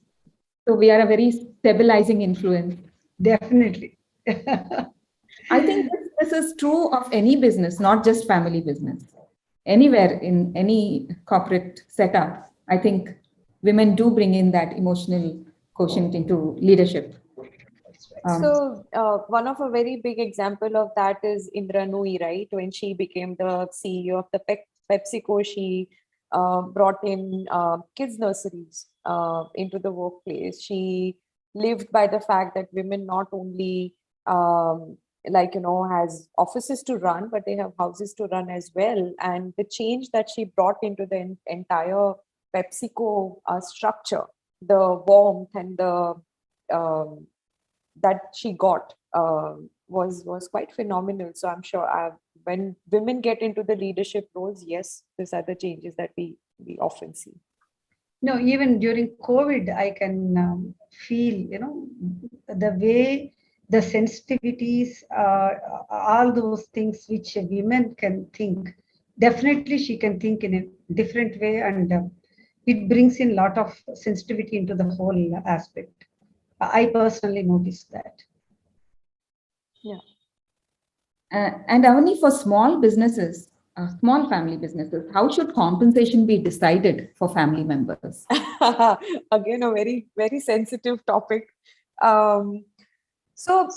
So we are a very stabilizing influence. Definitely. I think this is true of any business, not just family business. Anywhere in any corporate setup, I think women do bring in that emotional quotient into leadership. So one of a very big example of that is Indra Nooyi, right? When she became the CEO of the PepsiCo, she brought in kids nurseries into the workplace. She lived by the fact that women not only has offices to run, but they have houses to run as well. And the change that she brought into the entire PepsiCo structure, the warmth and the that she got was quite phenomenal. So I'm sure when women get into the leadership roles, yes, these are the changes that we often see. No, even during COVID, I can feel, the way the sensitivities, all those things which women can think. Definitely, she can think in a different way, and it brings in a lot of sensitivity into the whole aspect. I personally noticed that. Yeah. And Avani, for small businesses, small family businesses, how should compensation be decided for family members? Again, a very, very sensitive topic. So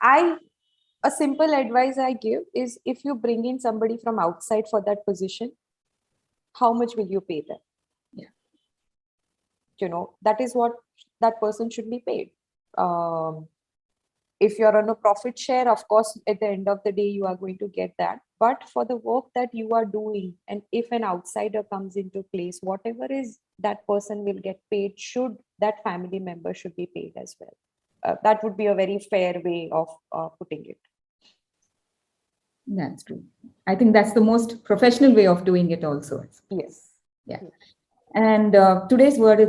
a simple advice I give is, if you bring in somebody from outside for that position, how much will you pay them? Yeah. That is what that person should be paid. If you're on a profit share, of course, at the end of the day, you are going to get that. But for the work that you are doing, and if an outsider comes into place, whatever is that person will get paid, that family member should be paid as well. That would be a very fair way of putting it. That's true. I think that's the most professional way of doing it also. Yes. Yeah. And today's world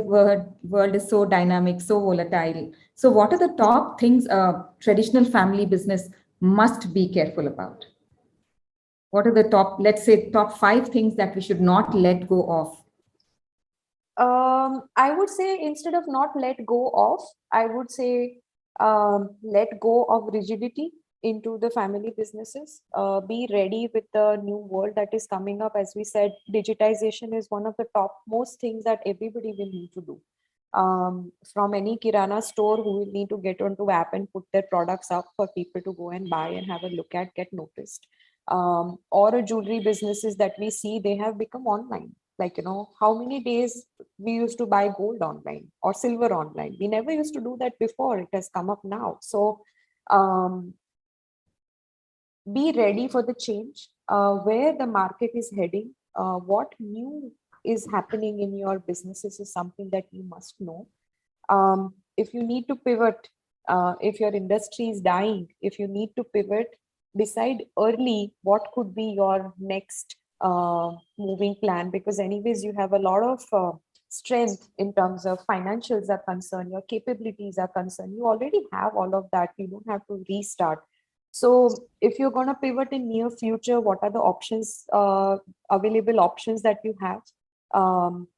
is so dynamic, so volatile. So what are the top things a traditional family business must be careful about? What are the top 5 things that we should not let go of? I would say, instead of not let go of, I would say let go of rigidity into the family businesses. Be ready with the new world that is coming up. As we said, digitization is one of the topmost things that everybody will need to do. From any kirana store who will need to get onto app and put their products up for people to go and buy and have a look at, get noticed. Or a jewelry businesses that we see, they have become online. Like, how many days we used to buy gold online or silver online? We never used to do that before. It has come up now. So be ready for the change, where the market is heading, what new is happening in your businesses is something that you must know. If you need to pivot, if your industry is dying, if you need to pivot, decide early what could be your next moving plan, because anyways you have a lot of strength in terms of financials are concerned, your capabilities are concerned, you already have all of that, you don't have to restart. So if you're going to pivot in near future, what are the options, available options that you have?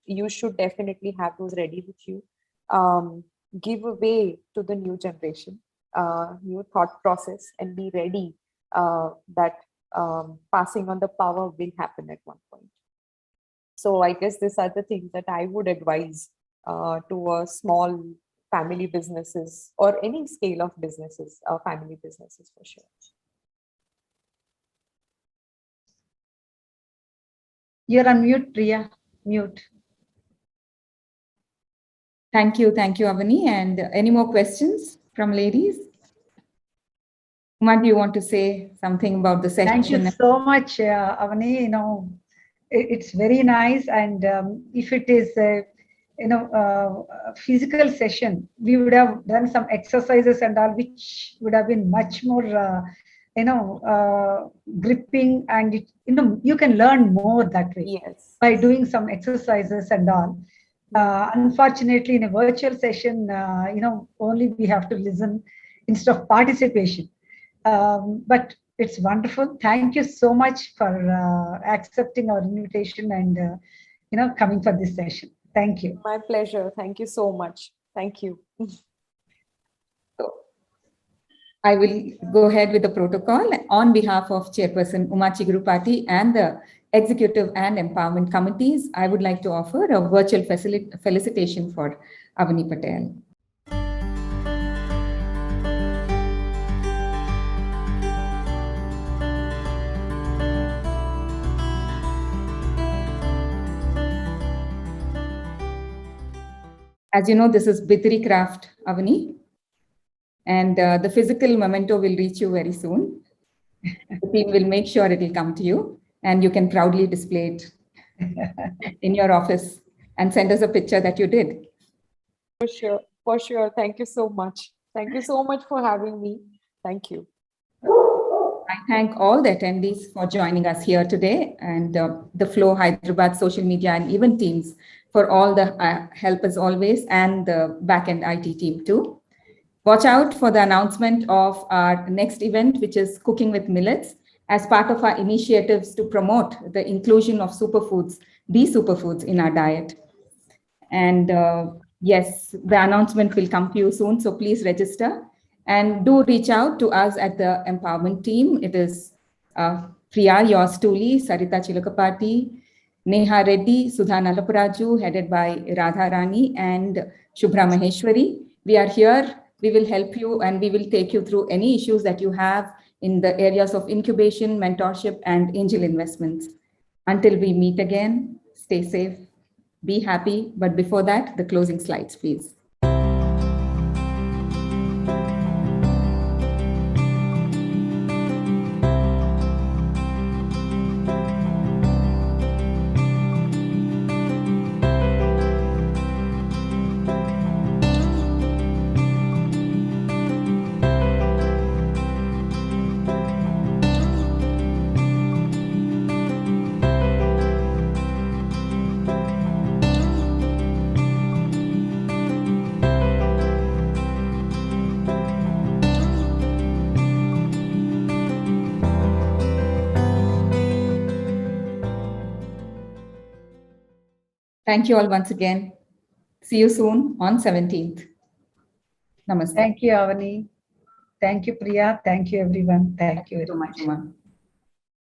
You should definitely have those ready with you. Give away to the new generation, new thought process, and be ready that passing on the power will happen at one point. So I guess these are the things that I would advise to a small family businesses or any scale of businesses, family businesses for sure. You're on mute, Priya. Mute. Thank you, Avani. And any more questions from ladies? Uma, do you want to say something about the session? Thank you so much, Avani. It's very nice, and if it is a physical session, we would have done some exercises and all, which would have been much more gripping, and you can learn more that way. Yes. By doing some exercises and all. Unfortunately, in a virtual session, only we have to listen instead of participation. But it's wonderful. Thank you so much for accepting our invitation and coming for this session. Thank you. My pleasure. Thank you so much. Thank you. So I will go ahead with the protocol. On behalf of Chairperson Uma Chigurupati and the Executive and Empowerment Committees, I would like to offer a virtual felicitation for Avani Patel. As you know, this is Bitri Craft, Avani. And the physical memento will reach you very soon. The team will make sure it will come to you, and you can proudly display it in your office and send us a picture that you did. For sure. For sure. Thank you so much. Thank you so much for having me. Thank you. I thank all the attendees for joining us here today and the Flow Hyderabad social media and event teams for all the help as always, and the backend IT team too. Watch out for the announcement of our next event, which is Cooking with Millets, as part of our initiatives to promote the inclusion of superfoods, these superfoods in our diet. And yes, the announcement will come to you soon, so please register. And do reach out to us at the empowerment team. It is Priya, yours truly, Sarita Chilakapati, Neha Reddy, Sudha Nalaparaju, headed by Radha Rani and Shubhra Maheshwari. We are here. We will help you and we will take you through any issues that you have in the areas of incubation, mentorship, and angel investments. Until we meet again, stay safe, be happy. But before that, the closing slides, please. Thank you all once again. See you soon on 17th. Namaste. Thank you, Avani. Thank you, Priya. Thank you, everyone. Thank you very much. Uma.